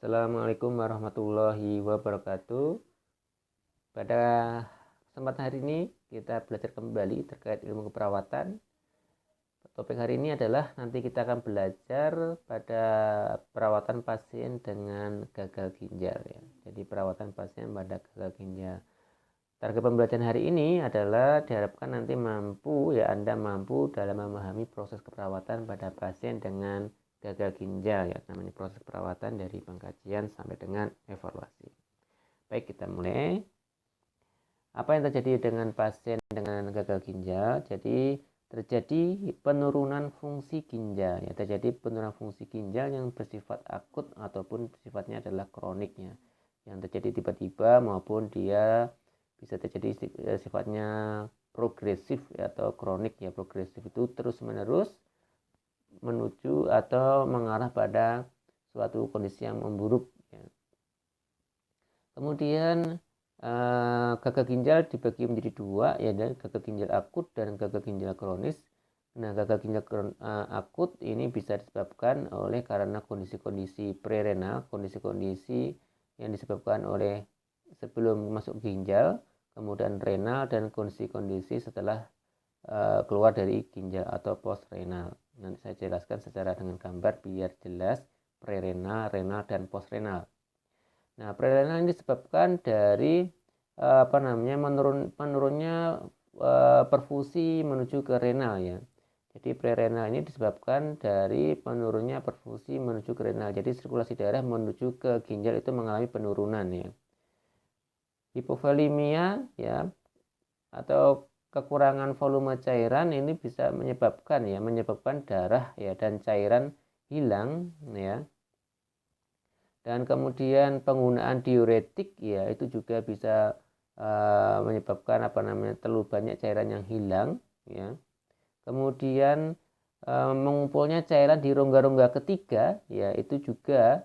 Assalamualaikum warahmatullahi wabarakatuh. Pada kesempatan hari ini kita belajar kembali terkait ilmu keperawatan. Topik hari ini adalah nanti kita akan belajar pada perawatan pasien dengan gagal ginjal ya. Jadi perawatan pasien pada gagal ginjal. Target pembelajaran hari ini adalah diharapkan nanti Anda mampu dalam memahami proses keperawatan pada pasien dengan gagal ginjal ya, namanya proses perawatan dari pengkajian sampai dengan evaluasi. Baik, kita mulai. Apa yang terjadi dengan pasien dengan gagal ginjal? Jadi terjadi penurunan fungsi ginjal ya, terjadi penurunan fungsi ginjal yang bersifat akut ataupun sifatnya adalah kroniknya, yang terjadi tiba-tiba maupun dia bisa terjadi sifatnya progresif atau kronik ya. Progresif itu terus-menerus menuju atau mengarah pada suatu kondisi yang memburuk ya. Kemudian gagal ginjal dibagi menjadi dua ya, dan gagal ginjal akut dan gagal ginjal kronis. Nah, gagal ginjal akut ini bisa disebabkan oleh karena kondisi-kondisi prerenal, kondisi-kondisi yang disebabkan oleh sebelum masuk ginjal, kemudian renal, dan kondisi-kondisi setelah keluar dari ginjal atau post renal. Nanti saya jelaskan secara dengan gambar biar jelas prerenal, renal, dan post renal. Nah, prerenal ini disebabkan dari menurunnya perfusi menuju ke renal ya. Jadi prerenal ini disebabkan dari menurunnya perfusi menuju ke renal. Jadi sirkulasi darah menuju ke ginjal itu mengalami penurunan ya. Hipovolemia ya, atau kekurangan volume cairan ini bisa menyebabkan darah ya dan cairan hilang ya. Dan kemudian penggunaan diuretik ya, itu juga bisa menyebabkan terlalu banyak cairan yang hilang ya. Kemudian mengumpulnya cairan di rongga-rongga ketiga ya, itu juga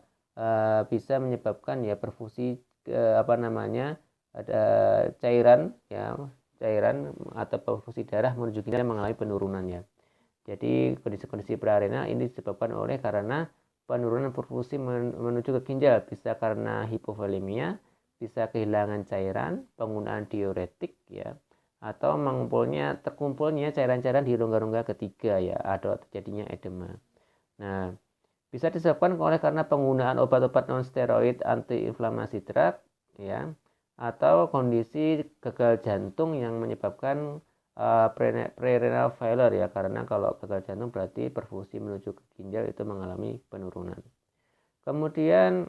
bisa menyebabkan ya perfusi ada cairan atau perfusi darah menuju ginjal mengalami penurunan ya. Jadi kondisi-kondisi prarenal ini disebabkan oleh karena penurunan perfusi menuju ke ginjal, bisa karena hipovolemia, bisa kehilangan cairan, penggunaan diuretik ya, atau terkumpulnya cairan-cairan di rongga-rongga ketiga ya, atau terjadinya edema. Nah, bisa disebabkan oleh karena penggunaan obat-obat non-steroid antiinflamasi drug ya, atau kondisi gagal jantung yang menyebabkan prerenal failure ya, karena kalau gagal jantung berarti perfusi menuju ke ginjal itu mengalami penurunan. Kemudian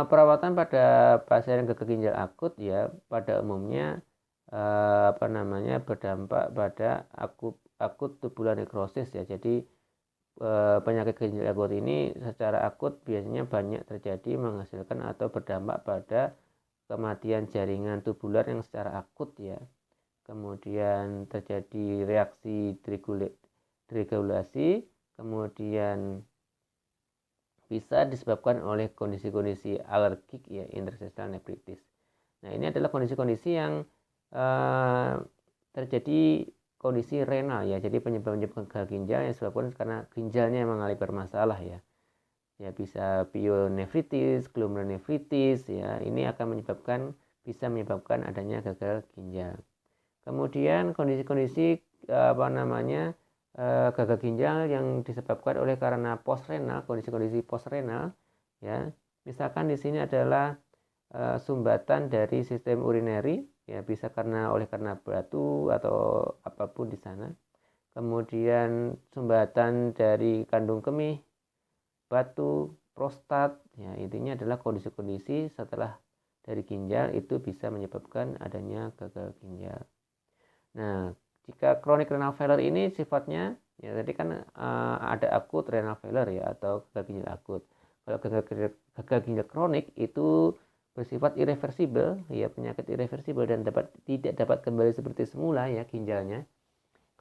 perawatan pada pasien gagal ginjal akut ya, pada umumnya berdampak pada akut tubular nekrosis ya. Jadi penyakit ginjal akut ini secara akut biasanya banyak terjadi, menghasilkan atau berdampak pada kematian jaringan tubular yang secara akut ya. Kemudian terjadi reaksi deregulasi, kemudian bisa disebabkan oleh kondisi-kondisi alergik ya, interstitial nephritis. Nah, ini adalah kondisi-kondisi yang terjadi kondisi renal ya. Jadi penyebab gagal ginjal yang disebabkan karena ginjalnya mengalami bermasalah ya. Ya, bisa pyeonefritis, glomerulonefritis ya. Ini akan bisa menyebabkan adanya gagal ginjal. Kemudian kondisi-kondisi gagal ginjal yang disebabkan oleh karena postrenal, kondisi-kondisi postrenal ya. Misalkan di sini adalah sumbatan dari sistem urinary ya, bisa oleh karena batu atau apapun di sana. Kemudian sumbatan dari kandung kemih, batu, prostat ya, intinya adalah kondisi-kondisi setelah dari ginjal itu bisa menyebabkan adanya gagal ginjal. Nah, jika chronic renal failure ini sifatnya ya, tadi kan ada akut renal failure ya, atau gagal ginjal akut. Kalau gagal ginjal kronik itu bersifat irreversibel ya, penyakit irreversibel, dan tidak dapat kembali seperti semula ya ginjalnya.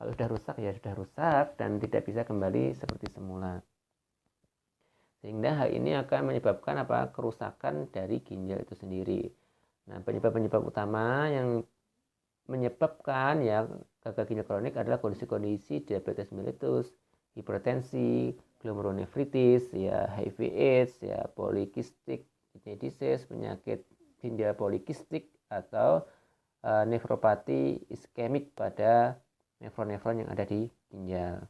Kalau sudah rusak ya sudah rusak dan tidak bisa kembali seperti semula. Sehingga hal ini akan menyebabkan kerusakan dari ginjal itu sendiri. Nah, penyebab-penyebab utama yang menyebabkan ya gagal ginjal kronik adalah kondisi-kondisi diabetes mellitus, hipertensi, glomerulonefritis, ya HIV/AIDS, ya polikistik kidney disease, penyakit ginjal polikistik, atau nefropati iskemik pada nefron-nefron yang ada di ginjal.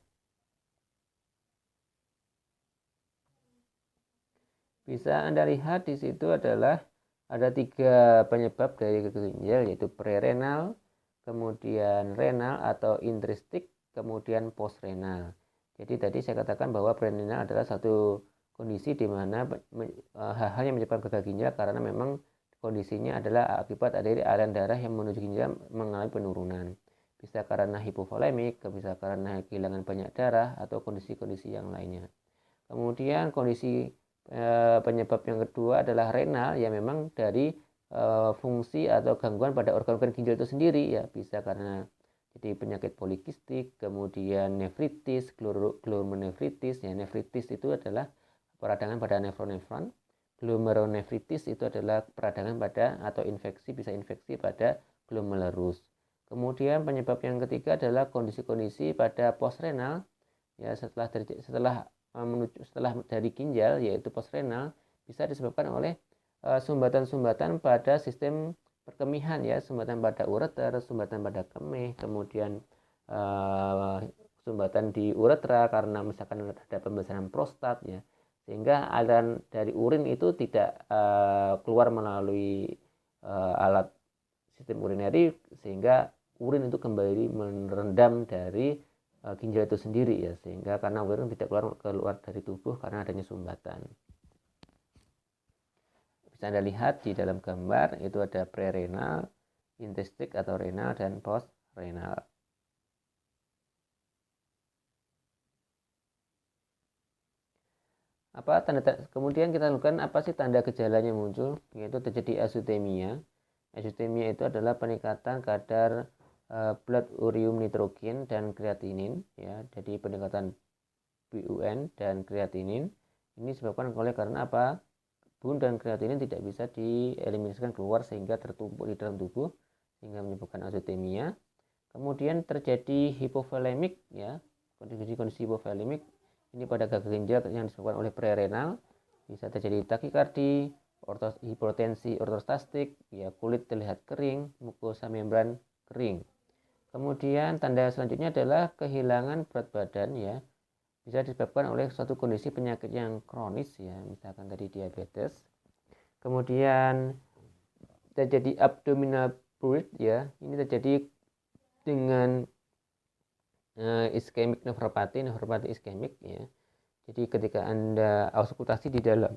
Bisa Anda lihat di situ adalah ada 3 penyebab dari gagal ginjal, yaitu prerenal, kemudian renal atau intristik, kemudian postrenal. Jadi tadi saya katakan bahwa prerenal adalah satu kondisi di mana hal-hal yang menyebabkan gagal ginjal karena memang kondisinya adalah akibat dari aliran darah yang menuju ginjal mengalami penurunan. Bisa karena hipovolemik, bisa karena kehilangan banyak darah, atau kondisi-kondisi yang lainnya. Kemudian kondisi penyebab yang kedua adalah renal, ya memang dari fungsi atau gangguan pada organ-organ ginjal itu sendiri, ya bisa karena jadi penyakit polikistik, kemudian nefritis, glomerulonefritis. Ya, nefritis itu adalah peradangan pada nefron-nefron. Glomerulonefritis itu adalah peradangan pada atau infeksi, bisa infeksi pada glomerulus. Kemudian penyebab yang ketiga adalah kondisi-kondisi pada postrenal, ya setelah dari ginjal, yaitu postrenal, bisa disebabkan oleh sumbatan-sumbatan pada sistem perkemihan, ya sumbatan pada ureter, sumbatan pada kemih, kemudian sumbatan di uretra karena misalkan ada pembesaran prostat, ya sehingga aliran dari urin itu tidak keluar melalui alat sistem urinary, sehingga urin itu kembali merendam dari ginjal itu sendiri, ya sehingga karena urin tidak keluar dari tubuh karena adanya sumbatan. Bisa Anda lihat di dalam gambar itu ada prerenal, intristik atau renal, dan postrenal. Kemudian kita lakukan apa sih tanda gejalanya muncul, yaitu terjadi azutemia. Azutemia itu adalah peningkatan kadar blood ureum nitrogen dan kreatinin, ya jadi peningkatan BUN dan kreatinin ini disebabkan oleh karena apa? BUN dan kreatinin tidak bisa dieliminasikan keluar sehingga tertumpuk di dalam tubuh sehingga menyebabkan azutemia. Kemudian terjadi hipovolemik, ya kondisi hipovolemik ini pada gagal ginjal yang disebabkan oleh prerenal, bisa terjadi takikardi, hipertensi ortostastik, ya kulit terlihat kering, mukosa membran kering. Kemudian tanda selanjutnya adalah kehilangan berat badan, ya bisa disebabkan oleh suatu kondisi penyakit yang kronis, ya misalkan tadi diabetes. Kemudian terjadi abdominal fluid, ya ini terjadi dengan iskemik nefropati iskemik, ya jadi ketika Anda auskultasi di dalam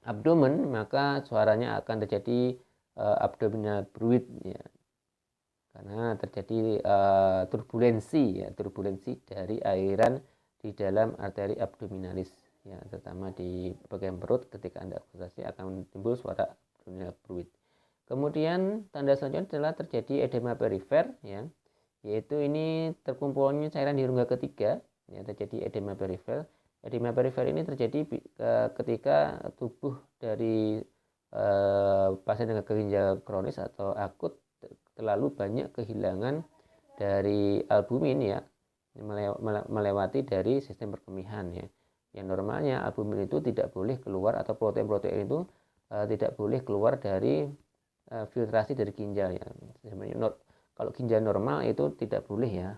abdomen maka suaranya akan terjadi abdominal fluid, ya karena terjadi turbulensi dari airan di dalam arteri abdominalis, ya terutama di bagian perut. Ketika Anda auskultasi akan timbul suara abdominal fluid. Kemudian tanda selanjutnya adalah terjadi edema perifer, ya yaitu ini terkumpulnya cairan di rongga ketiga, ya terjadi edema perifer. Edema perifer ini terjadi ketika tubuh dari pasien dengan ginjal kronis atau akut terlalu banyak kehilangan dari albumin, ya melewati dari sistem perkemihan, ya yang normalnya albumin itu tidak boleh keluar atau protein-protein itu tidak boleh keluar dari filtrasi dari ginjal, ya sebenarnya kalau ginjal normal itu tidak boleh, ya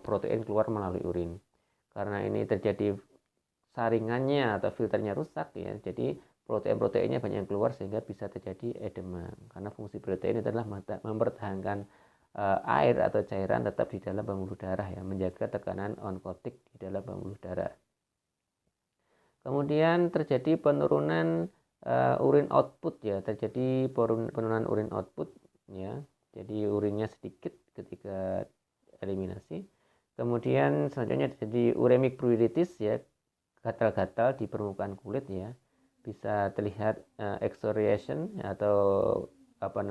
protein keluar melalui urin. Karena ini terjadi saringannya atau filternya rusak, ya jadi protein-proteinnya banyak yang keluar sehingga bisa terjadi edema. Karena fungsi protein itu adalah mempertahankan air atau cairan tetap di dalam pembuluh darah, ya menjaga tekanan onkotik di dalam pembuluh darah. Kemudian terjadi penurunan urin output, ya terjadi penurunan urin output, ya jadi urinnya sedikit ketika eliminasi. Kemudian selanjutnya terjadi uremic pruritus, ya gatal-gatal di permukaan kulit, ya bisa terlihat excoriation atau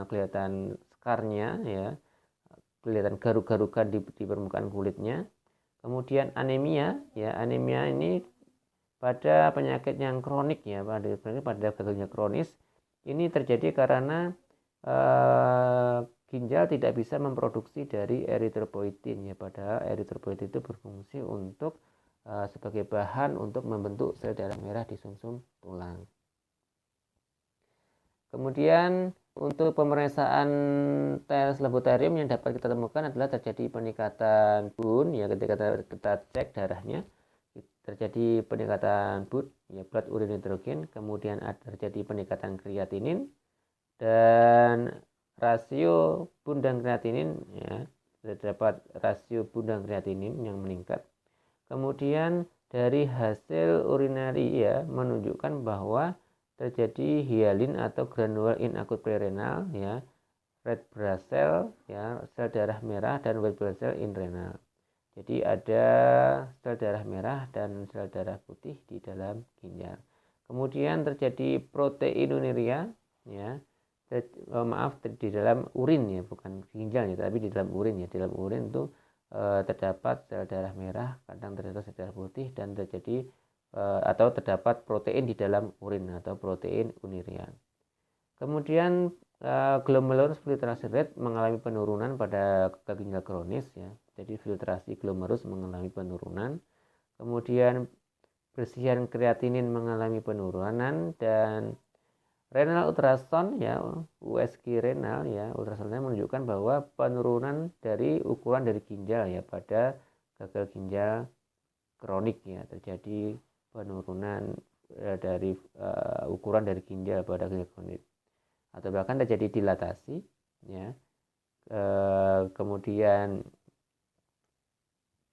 kelihatan skarnya, ya kelihatan garuk-garukan di permukaan kulitnya. Kemudian anemia, ya anemia ini pada penyakit yang kronik, ya pada gagalnya kronis ini terjadi karena ginjal tidak bisa memproduksi dari eritropoietin, ya padahal eritropoietin itu berfungsi untuk sebagai bahan untuk membentuk sel darah merah di sumsum tulang. Kemudian untuk pemeriksaan tes laboratorium yang dapat kita temukan adalah terjadi peningkatan BUN ya, ketika kita cek darahnya terjadi peningkatan BUN ya, blood urine nitrogen, kemudian terjadi peningkatan kreatinin dan rasio BUN dan kreatinin ya, terdapat rasio BUN dan kreatinin yang meningkat. Kemudian dari hasil urinari ya menunjukkan bahwa terjadi hialin atau granular in acute prerenal ya, red blood cell ya, sel darah merah, dan white blood cell in renal. Jadi ada sel darah merah dan sel darah putih di dalam ginjal. Kemudian terjadi proteinuria ya, di dalam urin ya, bukan ginjal ya, tapi di dalam urin ya. Di dalam urin itu terdapat sel darah merah, kadang terdapat sel darah putih, dan terjadi atau terdapat protein di dalam urin atau protein uria. Kemudian glomerulus filtrasi rate mengalami penurunan pada gagal ginjal kronis ya. Jadi filtrasi glomerulus mengalami penurunan. Kemudian bersihan kreatinin mengalami penurunan, dan renal ultrasound ya, USG renal ya, ultrasoundnya menunjukkan bahwa penurunan dari ukuran dari ginjal ya pada gagal ginjal kronik ya, terjadi penurunan dari ukuran dari ginjal pada ginjal kronik, atau bahkan terjadi dilatasi ya. Kemudian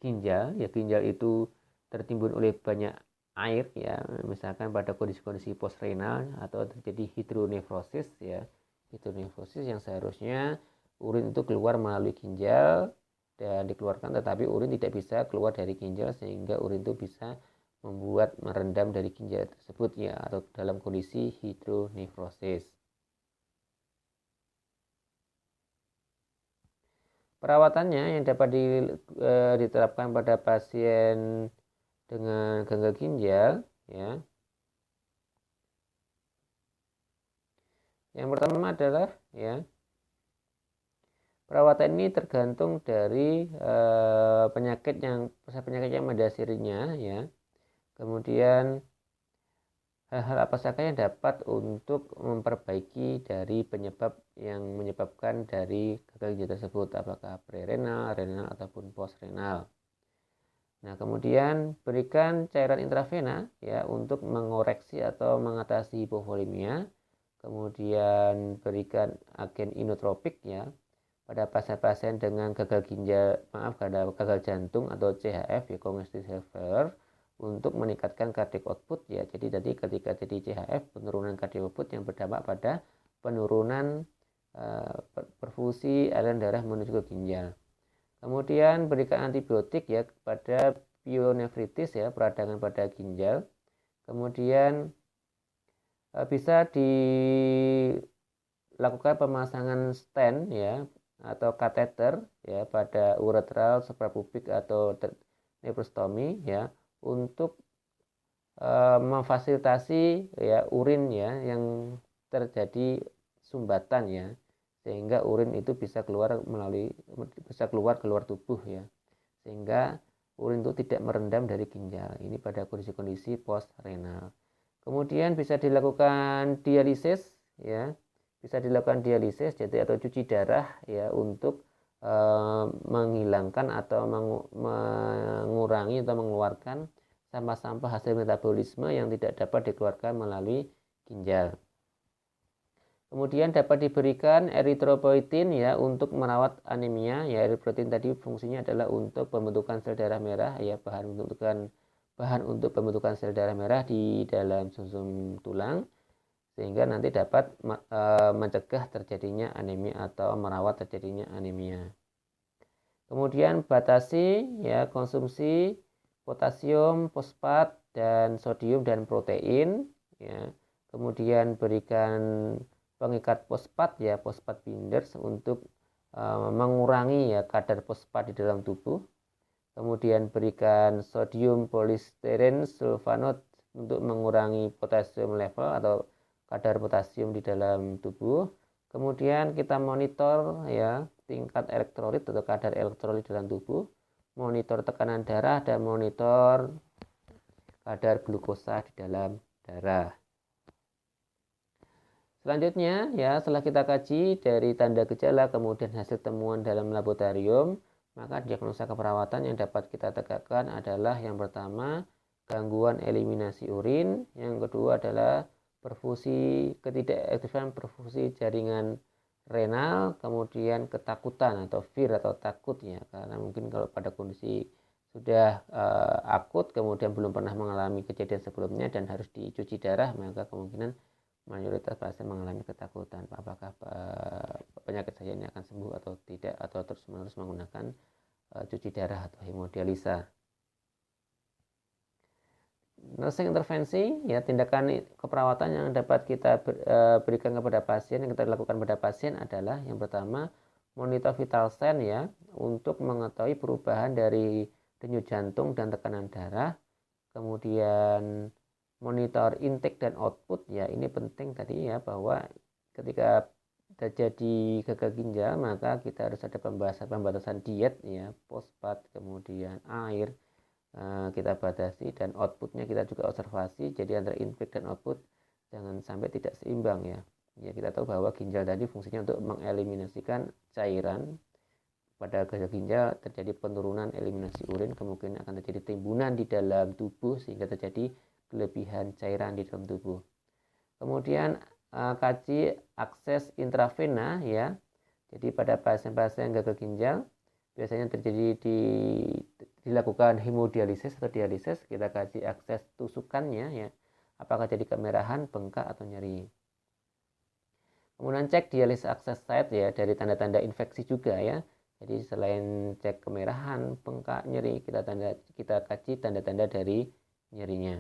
ginjal itu tertimbun oleh banyak air ya, misalkan pada kondisi-kondisi postrenal, atau terjadi hidronefrosis ya. Hidronefrosis yang seharusnya urin itu keluar melalui ginjal dan dikeluarkan, tetapi urin tidak bisa keluar dari ginjal sehingga urin itu bisa membuat merendam dari ginjal tersebut ya, atau dalam kondisi hidronefrosis. Perawatannya yang dapat diterapkan pada pasien dengan gagal ginjal ya. Yang pertama adalah ya, perawatan ini tergantung dari penyakit yang mendasarinya ya. Kemudian hal-hal apa saja yang dapat untuk memperbaiki dari penyebab yang menyebabkan dari gagal ginjal tersebut, apakah prerenal, renal, ataupun postrenal. Nah, kemudian berikan cairan intravena ya untuk mengoreksi atau mengatasi hipovolemia. Kemudian berikan agen inotropik ya pada pasien-pasien dengan gagal jantung atau CHF ya, congestive heart failure, untuk meningkatkan cardiac output ya. Jadi tadi ketika jadi CHF, penurunan cardiac output yang berdampak pada penurunan perfusi aliran darah menuju ke ginjal. Kemudian berikan antibiotik ya pada pyelonefritis ya, peradangan pada ginjal. Kemudian bisa dilakukan pemasangan stent ya atau kateter ya pada uretral, suprapubik, atau nephrostomy ya, untuk memfasilitasi ya urin ya yang terjadi sumbatan ya, sehingga urin itu bisa keluar keluar tubuh ya, sehingga urin itu tidak merendam dari ginjal. Ini pada kondisi-kondisi post renal. Kemudian bisa dilakukan dialisis ya, jadi atau cuci darah ya, untuk menghilangkan atau mengurangi atau mengeluarkan sampah-sampah hasil metabolisme yang tidak dapat dikeluarkan melalui ginjal. Kemudian dapat diberikan eritropoietin ya untuk merawat anemia ya. Eritropoietin tadi fungsinya adalah untuk pembentukan sel darah merah ya, bahan untuk pembentukan sel darah merah di dalam sumsum tulang, sehingga nanti dapat mencegah terjadinya anemia atau merawat terjadinya anemia. Kemudian batasi ya konsumsi potasium, fosfat, dan sodium dan protein ya. Kemudian berikan pengikat fosfat ya, fosfat binders, untuk mengurangi ya kadar fosfat di dalam tubuh. Kemudian berikan sodium polystyrene sulfonat untuk mengurangi potasium level atau kadar potasium di dalam tubuh. Kemudian kita monitor ya tingkat elektrolit atau kadar elektrolit dalam tubuh, monitor tekanan darah, dan monitor kadar glukosa di dalam darah. Selanjutnya, ya setelah kita kaji dari tanda gejala kemudian hasil temuan dalam laboratorium, maka diagnosa keperawatan yang dapat kita tegakkan adalah yang pertama gangguan eliminasi urin, yang kedua adalah ketidakaktifan perfusi jaringan renal, kemudian ketakutan atau fear atau takut ya, karena mungkin kalau pada kondisi sudah akut kemudian belum pernah mengalami kejadian sebelumnya dan harus dicuci darah, maka kemungkinan mayoritas pasien mengalami ketakutan apakah penyakit saya ini akan sembuh atau tidak, atau terus-menerus menggunakan cuci darah atau hemodialisa. Nursing intervensi, ya tindakan keperawatan yang dapat kita berikan kepada pasien, yang kita lakukan pada pasien adalah yang pertama monitor vital sign ya, untuk mengetahui perubahan dari denyut jantung dan tekanan darah, kemudian monitor intake dan output ya, ini penting tadi ya, bahwa ketika terjadi gagal ginjal maka kita harus ada pembatasan diet ya, fosfat, kemudian air kita batasi, dan outputnya kita juga observasi, jadi antara intake dan output jangan sampai tidak seimbang ya. Ya kita tahu bahwa ginjal tadi fungsinya untuk mengeliminasikan cairan. Pada gagal ginjal terjadi penurunan eliminasi urin, kemungkinan akan terjadi timbunan di dalam tubuh sehingga terjadi kelebihan cairan di dalam tubuh. Kemudian kaji akses intravena ya. Jadi pada pasien-pasien gagal ginjal biasanya dilakukan hemodialisis atau dialisis, kita kaji akses tusukannya ya, apakah jadi kemerahan, bengkak atau nyeri. Kemudian cek dialisis akses site ya, dari tanda-tanda infeksi juga ya. Jadi selain cek kemerahan, bengkak, nyeri, kita kaji tanda-tanda dari nyerinya.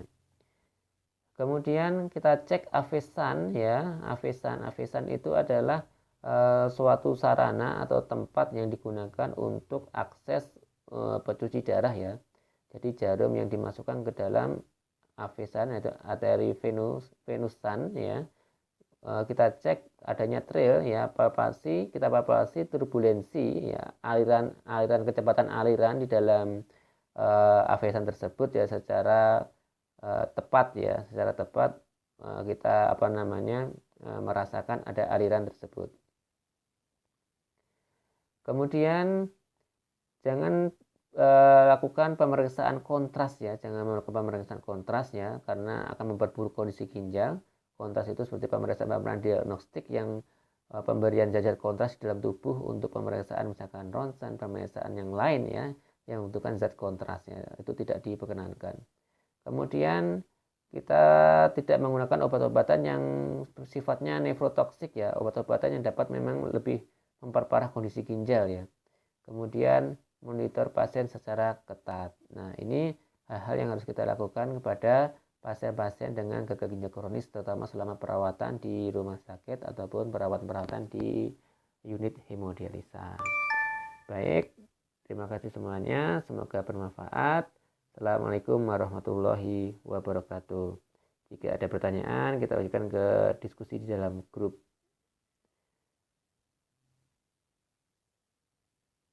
Kemudian kita cek avesan ya. Avesan itu adalah suatu sarana atau tempat yang digunakan untuk akses pencuci darah ya. Jadi jarum yang dimasukkan ke dalam avesan atau arteri venusan ya. Kita cek adanya trail ya, kita palpasi turbulensi ya, aliran kecepatan aliran di dalam avesan tersebut ya, secara tepat ya, kita merasakan ada aliran tersebut. Kemudian jangan lakukan pemeriksaan kontras ya, karena akan memperburuk kondisi ginjal. Kontras itu seperti pemeriksaan diagnostik yang pemberian zat kontras di dalam tubuh untuk pemeriksaan misalkan ronsen, pemeriksaan yang lain ya, yang membutuhkan zat kontrasnya, itu tidak diperkenankan. Kemudian kita tidak menggunakan obat-obatan yang sifatnya nefrotoksik ya, obat-obatan yang dapat memang lebih memperparah kondisi ginjal ya. Kemudian monitor pasien secara ketat. Nah, ini hal-hal yang harus kita lakukan kepada pasien-pasien dengan gagal ginjal kronis, terutama selama perawatan di rumah sakit ataupun perawatan di unit hemodialisa. Baik, terima kasih semuanya, semoga bermanfaat. Assalamualaikum warahmatullahi wabarakatuh. Jika ada pertanyaan, kita ajukan ke diskusi di dalam grup